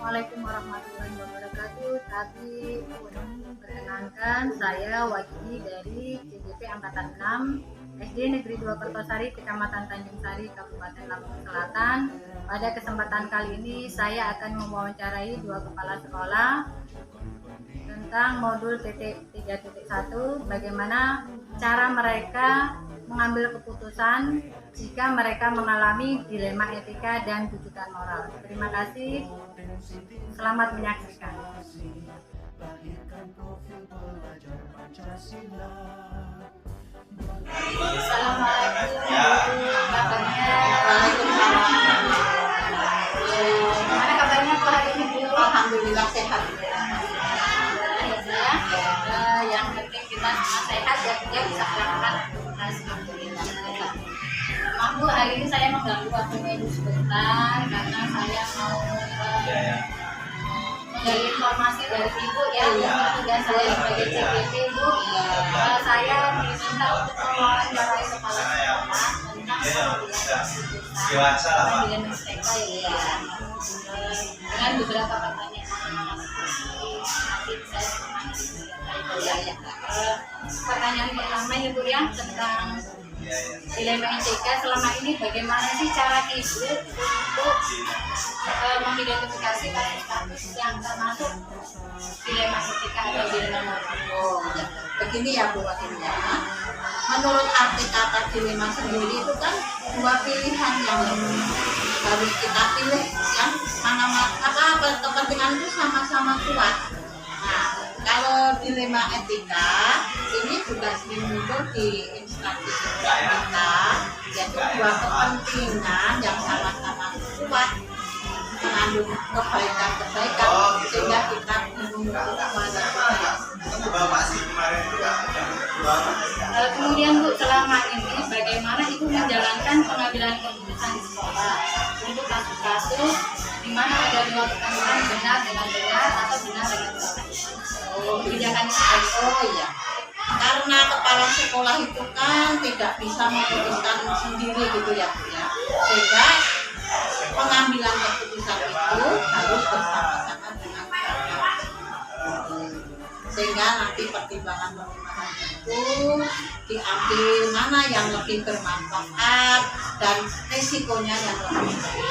Assalamualaikum warahmatullahi wabarakatuh. Tadi perkenalkan saya Wajdi dari CJP Angkatan 6 SD Negeri 2 Kertosari, Kecamatan Tanjung Sari, Kabupaten Lampung Selatan. Pada kesempatan kali ini saya akan mewawancarai dua kepala sekolah tentang modul TT 3.1, bagaimana cara mereka mengambil keputusan jika mereka mengalami dilema etika dan jujukan moral. Terima kasih. Selamat menyaksikan. Assalamualaikum. Kabarnya? Gimana kabarnya Bu hari ini Bu? Alhamdulillah sehat. Yang penting kita semua sehat ya, dia bisa melakukan aktivitas. Alhamdulillah. Maaf Bu, hari ini saya mengganggu waktunya Ibu sebentar karena saya mau menggali informasi dari Ibu ya, tugas saya sebagai CPP Bu. Saya diminta untuk mewawancarai kepala sekolah tentang pemanggilan MTK ya, dengan beberapa pertanyaan. Nanti saya pertanyaan pertama ya Bu ya, tentang dilema etika. Selama ini bagaimana sih cara Ibu untuk mengidentifikasi kasus-kasus yang termasuk dilema etika atau dilema moral? Oh ya, begini ya Bu Wakilnya. Menurut arti kata dilema sendiri itu kan dua pilihan yang harus kita pilih, yang mana kepentingan itu sama-sama kuat. Nah, kalau dilema etika ini juga sering muncul di instansi kita, yaitu dua kepentingan yang sama-sama kuat mengandung kebaikan-kebaikan sehingga kita kemudian Bu, selama ini bagaimana Ibu menjalankan pengambilan keputusan di sekolah untuk kasus-kasus di mana ada dua kepentingan, benar dengan benar atau benar dengan salah? Kebijakan Oh iya, karena kepala sekolah itu kan tidak bisa memutuskan sendiri gitu ya Bu ya, sehingga pengambilan keputusan itu harus bersama-sama dengan bapak, sehingga nanti pertimbangan-pertimbangan itu diambil mana yang lebih bermanfaat dan risikonya yang lebih baik.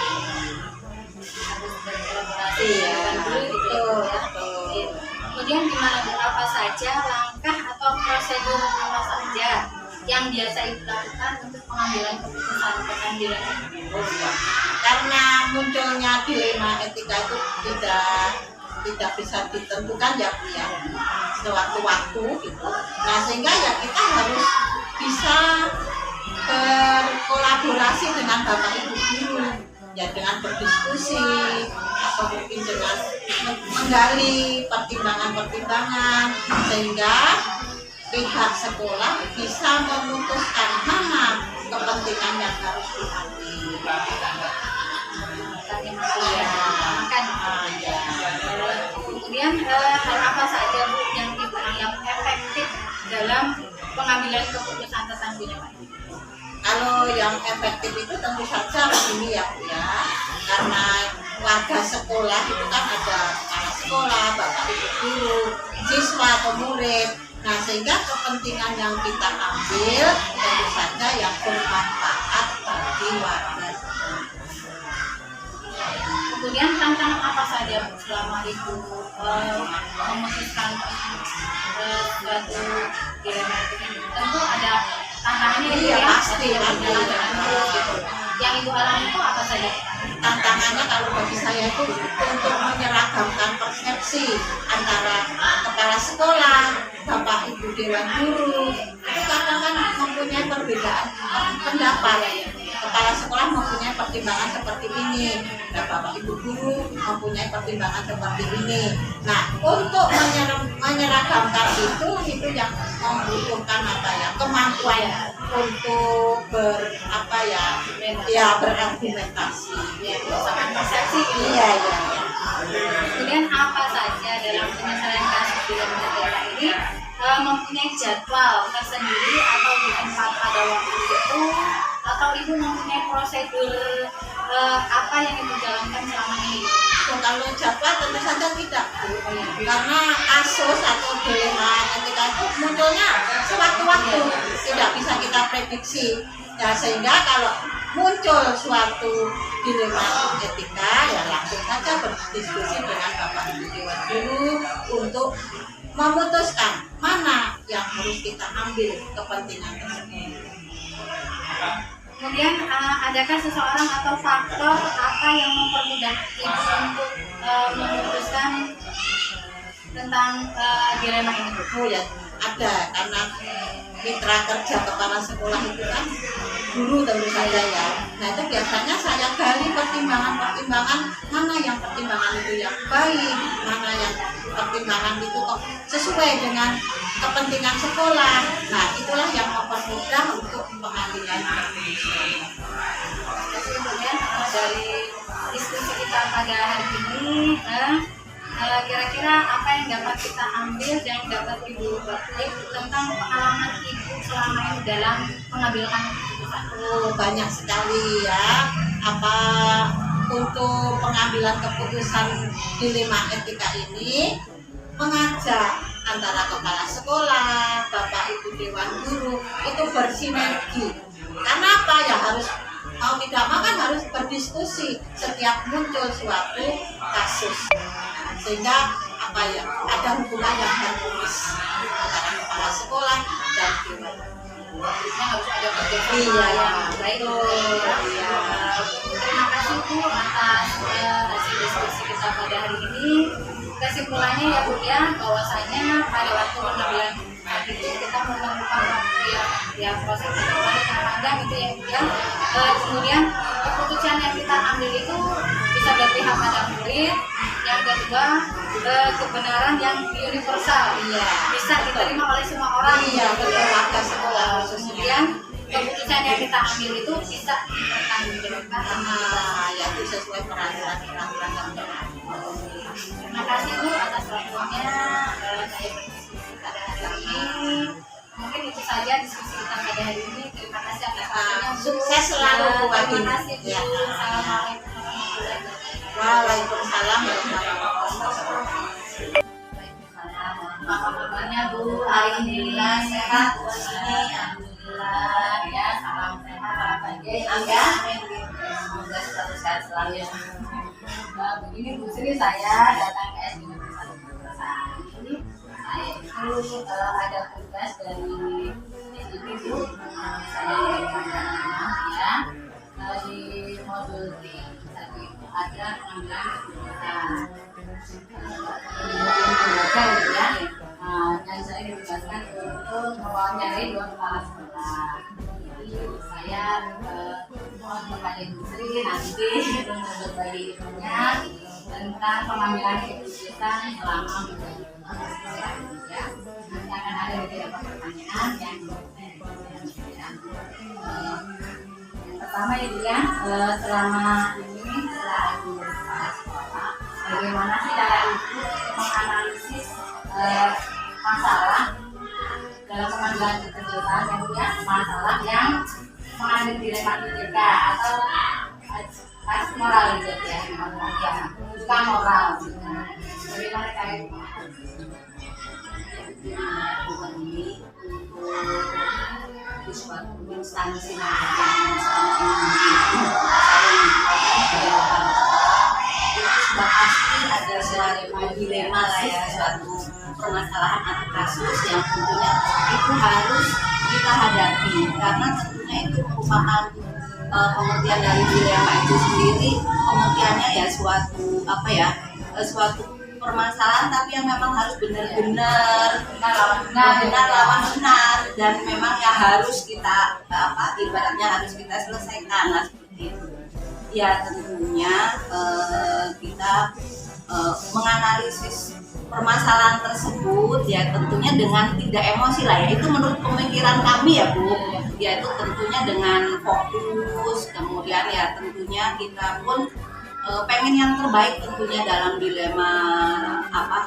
Iya, betul. Kemudian gimana Bu, apa saja langkah atau prosedur apa saja yang biasa Ibu lakukan untuk pengambilan keputusan dilema etika? Karena munculnya dilema etika itu tidak bisa ditentukan ya Bu ya, sewaktu-waktu gitu. Nah, sehingga ya kita harus bisa berkolaborasi dengan Bapak Ibu guru, ya dengan berdiskusi atau mungkin dengan menggali pertimbangan-pertimbangan sehingga pihak sekolah bisa memutuskan mana kepentingan yang harus diambil. Kemudian hal apa saja Bu yang Ibu anggap efektif dalam pengambilan keputusan tentang dilema etika? Kalau yang efektif itu tentu saja begini ya Bu ya, karena warga sekolah itu kan ada kepala sekolah, bapak ibu guru, siswa atau murid. Nah, sehingga kepentingan yang kita ambil tentu saja yang bermanfaat bagi warga sekolah. Kemudian tantangan apa saja Bu selama Ibu memutuskan suatu dilema etika? Tentu ada tantangannya Iya, ya, pasti ada. Yang Ibu alami itu apa saja? Tantangannya kalau bagi saya itu untuk menyeragamkan persepsi antara kepala sekolah, bapak ibu dewan guru, itu kadang kan mempunyai perbedaan pendapat. Kepala sekolah mempunyai pertimbangan seperti ini, dan bapak ibu guru mempunyai pertimbangan seperti ini. Nah, untuk menyeragamkan itu yang membutuhkan kemampuan untuk berargumentasi. Sangat persepsi gitu. Iya. Kemudian apa saja dalam penyelesaian kasus dilema etika ini mempunyai jadwal tersendiri atau di tempat pada waktu itu, atau Ibu mempunyai prosedur apa yang Ibu jalankan selama ini? Oh, kalau Jawa tentu saja tidak, Bu. Karena kasus atau dilema etika itu munculnya sewaktu-waktu, tidak bisa kita prediksi. Ya, sehingga kalau muncul suatu dilema etika, ya langsung saja berdiskusi dengan Bapak Ibu Dewan dulu untuk memutuskan mana yang harus kita ambil kepentingan tersebut. Kemudian adakah seseorang atau faktor apa yang mempermudah ibu untuk memutuskan tentang dilema ini? Oh ya, ada, karena mitra kerja kepala sekolah itu kan guru tentu saja ya. Nah itu biasanya saya gali pertimbangan-pertimbangan mana yang pertimbangan itu yang baik, mana yang pertimbangan itu kok sesuai dengan kepentingan sekolah. Nah itulah yang mempermudah untuk pengambilan keputusan. Kemudian dari diskusi kita pada hari ini, kira-kira apa yang dapat kita ambil dan dapat ibu petik tentang pengalaman ibu selama ini dalam mengambilkan keputusan? Oh, banyak sekali ya. Apa untuk pengambilan keputusan dilema etika ini mengajak antara kepala sekolah, Bapak Ibu Dewan Guru itu bersinergi. Karena apa ya, harus mau tidak mau kan harus berdiskusi setiap muncul suatu kasus. Sehingga apa ya, ada hubungan yang harmonis antara kepala sekolah dan dewan. Artinya harus ada kerjasama Iya, yang baik. Iya. Terima kasih Bu atas hasil diskusi kita pada hari ini. Kesimpulannya ya Bu ya, bahwasanya pada waktu pengambilan itu kita memerlukan waktu yang proses yang panjang gitu ya Bu ya. Kemudian keputusan yang kita ambil itu bisa berpihak pada murid. Yang kedua, kebenaran yang universal, Iya, bisa diterima oleh semua orang. Iya, betul, warga sekolah khususnya. Kemudian keputusan yang kita ambil itu bisa dipertanggungjawabkan. Ya itu sesuai peraturan-peraturan yang berlaku. Terima kasih Bu atas waktunya. Saya berdiskusi pada hari ini. Mungkin itu saja diskusi kita pada hari ini. Terima kasih atas waktunya Bu. Sukses selalu Bu Wahyu. Terima kasih Bu. Ya. Assalamualaikum warahmatullahi wabarakatuh. Waalaikumsalam warahmatullahi wabarakatuh. Apa kabarnya Bu? Hari ini sehat Bu ini, alhamdulillah ya. Salam sehat, salam bahagia ya. Semoga selalu sehat selalu ya. Begini Bu Sri, saya datang ke SD Negeri 1 Kertosari. Saya itu ada tugas dari SD Bu. Saya dari ya. Di modul D tadi itu ada pengambilan keputusan. Ya, dan saya ditugaskan untuk mewawancarai 2 kepala sekolah. Jadi saya mohon kepada Ibu Sri nanti untuk berbagi ilmunya tentang pengambilan keputusan selama menjadi kepala sekolah. Ya, nanti akan ada beberapa pertanyaan yang pertama itu ya, selama ini setelah Ibu kepala sekolah, bagaimana sih cara Ibu menganalisis masalah dalam pengambilan keputusan ya, masalah yang mengandung dilema etika atau pas moral gitu ya, bukan moral. Bagaimana cara Ibu? Ini untuk suatu instansi sudah pasti ada suatu dilema lah ya, suatu permasalahan atau kasus yang tentunya itu harus kita hadapi, karena tentunya itu merupakan pengertian dari dilema itu sendiri. Pengertiannya ya suatu suatu permasalahan tapi yang memang harus benar-benar lawan benar, dan memang yang harus kita ibaratnya harus kita selesaikan lah, seperti itu. Ya tentunya kita menganalisis permasalahan tersebut ya tentunya dengan tidak emosi lah ya, itu menurut pemikiran kami ya Bu, ya itu tentunya dengan fokus, kemudian ya tentunya kita pun pengen yang terbaik tentunya dalam dilema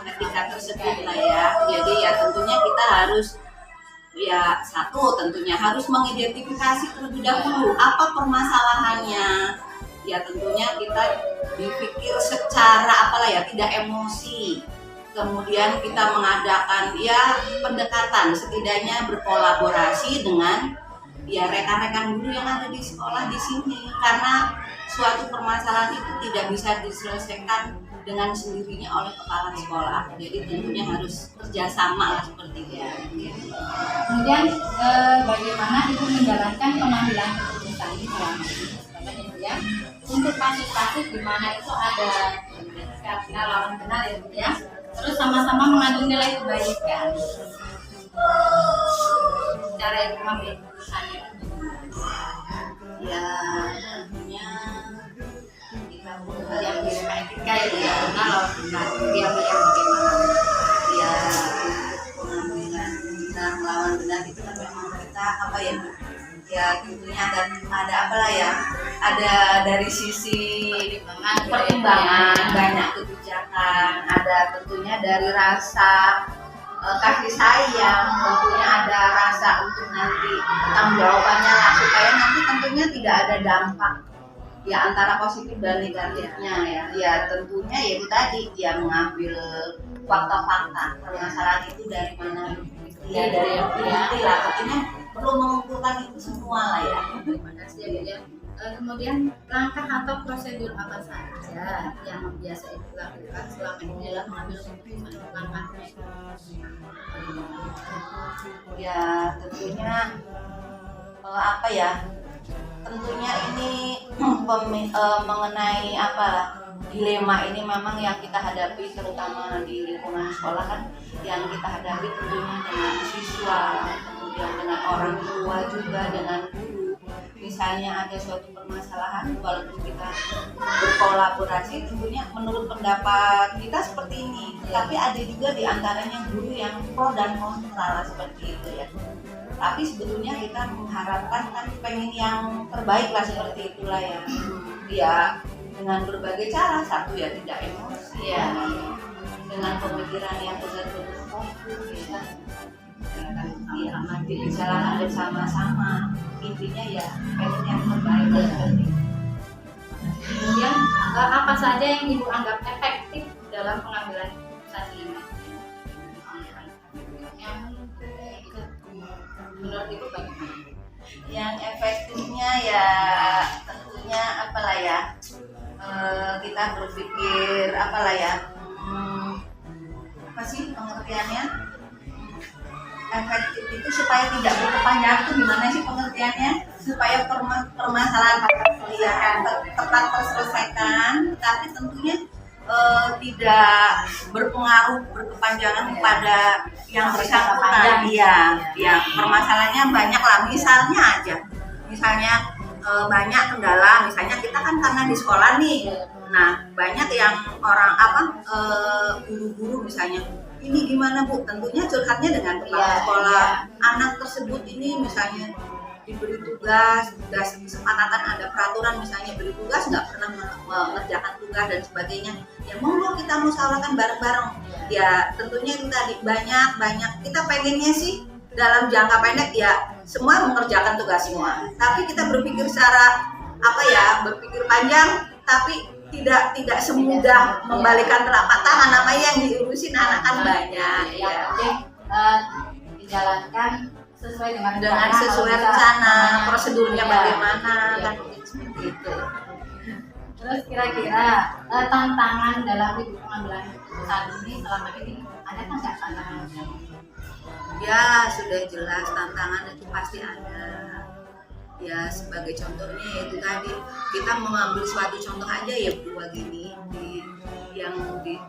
etika tersebut lah ya. Jadi ya tentunya kita harus ya tentunya harus mengidentifikasi terlebih dahulu apa permasalahannya. ya tentunya kita dipikir secara apalah ya, tidak emosi. Kemudian kita mengadakan ya pendekatan, setidaknya berkolaborasi dengan ya rekan-rekan guru yang ada di sekolah di sini, karena suatu permasalahan itu tidak bisa diselesaikan dengan sendirinya oleh kepala sekolah. Jadi tentunya harus kerjasama lah seperti itu. Kemudian bagaimana Ibu menjalankan pengambilan keputusan ini selama ini? Sebenarnya Ibu ya, untuk kasus-kasus di mana itu ada kata lawan benar ya Bu ya, terus sama-sama mengandung nilai kebaikan. Cara Ibu mengambil keputusannya. Ya tentunya kita Yang dilema etika ya Bu ya, karena lawan benar dia bagaimana? ya pengambilan tentang lawan benar itu kan memang kita apa ya Bu? Ya tentunya ada apalah ya, ada dari sisi pertimbangan banyak kebijakan, ada tentunya dari rasa kasih sayang, tentunya ada rasa untuk nanti tanggung jawabannya lah, supaya nanti tentunya tidak ada dampak ya antara positif dan negatifnya ya. Ya tentunya ya itu tadi dia mengambil fakta-fakta permasalahan itu dari mana, ya dari yang inti lah, artinya perlu mengumpulkan itu semua lah ya. Terima kasih ya Bu ya. Kemudian langkah atau prosedur apa saja yang biasa Ibu lakukan selama ini dalam mengambil keputusan? Langkahnya Ya tentunya apa ya, tentunya ini mengenai apa dilema ini memang yang kita hadapi, terutama di lingkungan sekolah kan, yang kita hadapi tentunya dengan siswa, kemudian dengan orang tua juga, dengan guru. Misalnya ada suatu permasalahan, walaupun kita berkolaborasi, tentunya menurut pendapat kita seperti ini, tapi ada juga di antaranya guru yang pro dan kontra lah, seperti itu ya. Tapi sebetulnya kita mengharapkan kan pengen yang terbaik lah, seperti itulah ya. Ya dengan berbagai cara, satu ya tidak emosi ya, dengan pemikiran yang benar-benar fokus ya. Ya, dibicarakan bersama-sama, intinya ya pengen yang terbaik lah, seperti itu. Kemudian apa saja yang Ibu anggap efektif dalam pengambilan keputusan ini? Yang menurut Ibu bagaimana? Yang efektifnya ya tentunya apalah ya, kita berpikir apalah ya, apa sih pengertiannya? Efektif itu supaya tidak berkepanjangan, itu gimana sih pengertiannya? Supaya permasalahan tepat terselesaikan, tapi tentunya tidak berpengaruh berkepanjangan kepada yang bersangkutan. Iya, ya permasalahannya banyak lah. Misalnya banyak kendala. Misalnya kita kan karena di sekolah nih, nah banyak yang orang guru-guru misalnya, ini gimana Bu? Tentunya curhatnya dengan kepala sekolah. Anak tersebut ini misalnya diberi tugas, kesepakatan ada peraturan, misalnya beri tugas nggak pernah mengerjakan tugas dan sebagainya. Ya monggo kita musyawarahkan bareng-bareng. Ya tentunya itu tadi banyak kita pengennya sih dalam jangka pendek ya semua mengerjakan tugas semua. Tapi kita berpikir secara berpikir panjang, tapi tidak semudah membalikan telapak tangan, namanya yang diurusin anak kan banyak ya. Dijalankan sesuai dengan rencana, prosedurnya bagaimana kan seperti itu. Terus kira-kira tantangan dalam pengambilan keputusan ini selama ini ada nggak tantangan? Ya sudah jelas tantangan itu pasti ada. Ya sebagai contohnya yaitu tadi kita mengambil suatu contoh aja ya Bu gini,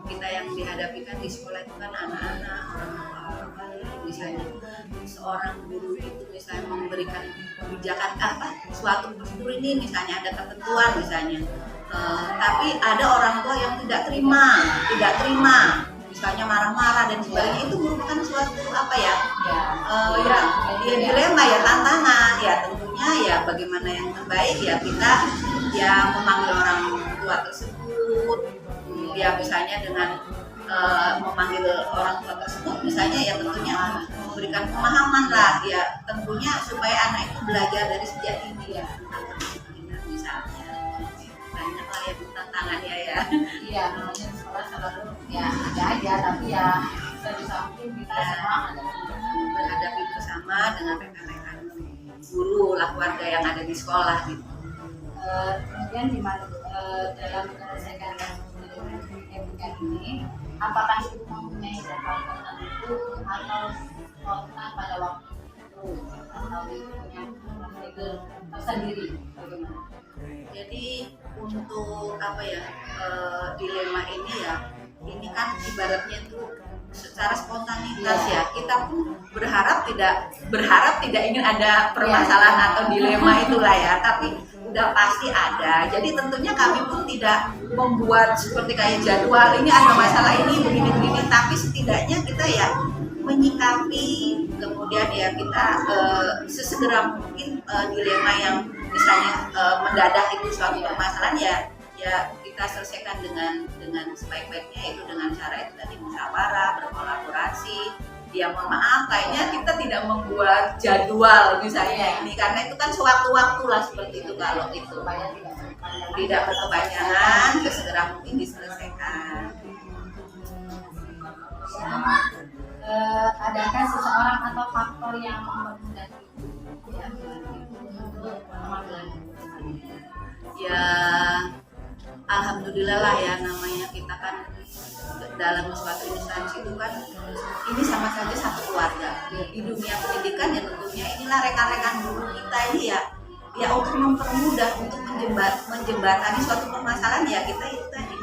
kita yang dihadapi kan di sekolah itu kan anak-anak, orang misalnya seorang guru itu misalnya memberikan kebijakan suatu prosedur ini misalnya ada ketentuan misalnya, tapi ada orang tua yang tidak terima misalnya marah-marah dan sebagainya, itu merupakan suatu dilema ya, tantangan ya. Tentunya ya bagaimana yang terbaik ya kita ya memanggil orang tua tersebut ya, misalnya dengan memanggil orang tua tersebut misalnya ya tentunya memberikan pemahaman lah ya, tentunya supaya anak itu belajar dari sejak dini ya tentang kedisiplinan misalnya. tantangannya ya. Iya, namanya di sekolah selalu ya ada aja, tapi ya sebisa mungkin kita semua ada Berhadapi bersama dengan rekan-rekan guru lah, keluarga yang ada di sekolah gitu. kemudian di mana dalam menyelesaikan etika ini, apakah itu mempunyai jadwal tertentu atau spontan pada waktu itu atau punya prosedur tersendiri bagaimana? Jadi untuk apa ya, dilema ini ya, ini kan ibaratnya itu secara spontanitas ya, kita pun berharap tidak ingin ada permasalahan atau dilema itulah ya, tapi udah pasti ada. Jadi tentunya kami pun tidak membuat seperti kayak jadwal ini ada masalah ini begini, tapi setidaknya kita ya menyikapi, kemudian ya kita sesegera mungkin dilema yang misalnya mendadak itu suatu permasalahan ya kita selesaikan dengan sebaik-baiknya, yaitu dengan cara itu tadi musyawarah, berkolaborasi. Ya mohon maaf, kayaknya kita tidak membuat jadwal misalnya ini, karena itu kan sewaktu-waktu lah seperti itu. Kalau itu Supaya tidak berkepanjangan, sesegera mungkin diselesaikan. Adakah seseorang atau faktor yang mempermudah ya, untuk pengambilan keputusan? Ya alhamdulillah lah ya, namanya kita kan dalam suatu instansi itu kan ini sama saja satu keluarga. Di dunia pendidikan ya tentunya inilah rekan-rekan guru kita ini ya untuk mempermudah, untuk menjembatani suatu permasalahan ya kita itu tadi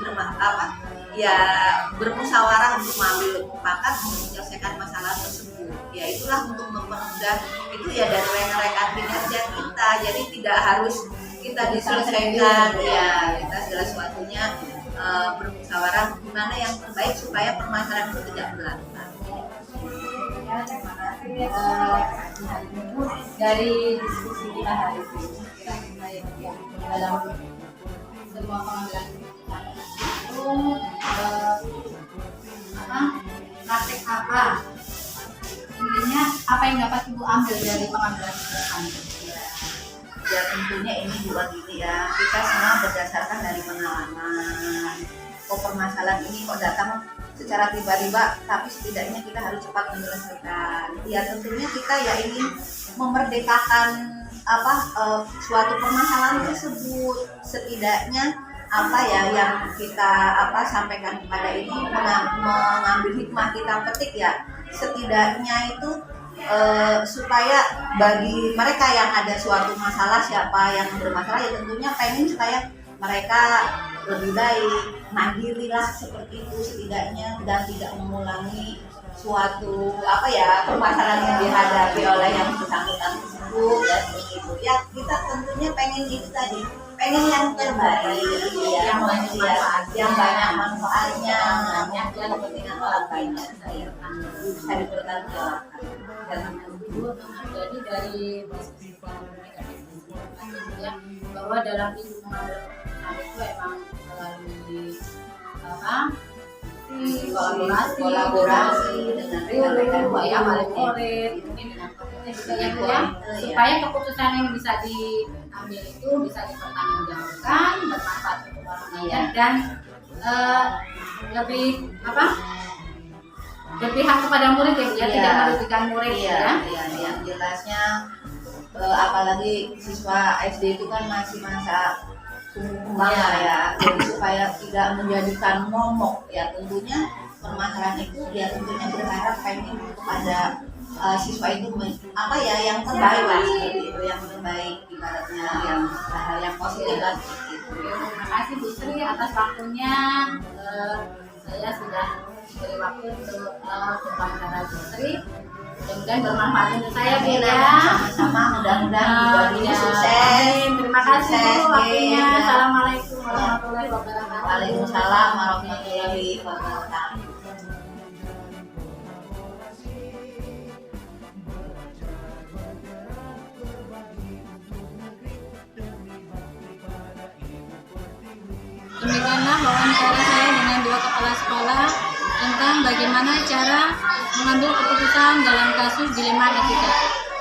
bermusyawarah untuk mengambil mufakat untuk menyelesaikan masalah tersebut. Ya itulah untuk mempermudah itu ya dari rekan-rekan kinerja kita. Jadi tidak harus kita diselesaikan ya, kita segala sesuatunya bermusyawarah gimana yang terbaik supaya permasalahan itu tidak berlanjut. Ya, terima kasih dari diskusi kita hari ini. Kira-kira yang dalam semua pengambilan keputusan itu praktek apa? Intinya apa yang dapat Ibu ambil dari pengambilan keputusan? Ya tentunya ini juga gini ya, kita semua berdasarkan dari pengalaman. Kok permasalahan ini kok datang secara tiba-tiba, tapi setidaknya kita harus cepat menyelesaikan. Ya tentunya kita ya ingin memerdekakan suatu permasalahan tersebut. Setidaknya apa ya yang kita sampaikan kepada ini mengambil hikmah kita petik ya, setidaknya itu supaya bagi mereka yang ada suatu masalah, siapa yang bermasalah ya tentunya pengen supaya mereka lebih baik, mandiri lah seperti itu setidaknya, dan tidak mengulangi suatu permasalahan yang dihadapi oleh yang bersangkutan tersebut ya seperti itu. Ya kita tentunya pengen itu tadi, pengen yang terbaik ya, yang banyak manfaatnya, yang kepentingan orang banyak saya bisa dipertanggungjawabkan. Jadi dari diskusi ya, bahwa dalam ilmu mengambil keputusan itu emang melalui kolaborasi dengan rekan-rekan guru ya, murid, mungkin dengan profesor juga ya Bu ya, supaya keputusan yang bisa diambil itu bisa dipertanggungjawabkan, bermanfaat untuk orang lain dan lebih berpihak kepada murid ya, tidak merugikan murid ya. Yang jelasnya apalagi siswa SD itu kan masih masa tumbuh kembang ya, jadi supaya tidak menjadikan momok ya, tentunya permasalahan itu ya tentunya berharap pengen kepada siswa itu yang terbaik lah seperti itu, yang terbaik ibaratnya, yang positif lah seperti itu. Terima kasih Bu Sri atas waktunya. Saya sudah diberi waktu untuk wawancara Bu Sri. Mudah-mudahan bermanfaat untuk saya Bu ya. Sama-sama, mudah-mudahan juga sukses. Terima kasih Bu waktunya. Ya. Assalamualaikum warahmatullahi wabarakatuh. Waalaikumsalam warahmatullahi wabarakatuh. Demikianlah wawancara saya dengan dua kepala sekolah tentang bagaimana cara mengambil keputusan dalam kasus dilema etika.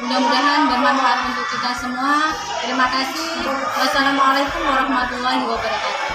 Mudah-mudahan bermanfaat untuk kita semua. Terima kasih. Wassalamualaikum warahmatullahi wabarakatuh.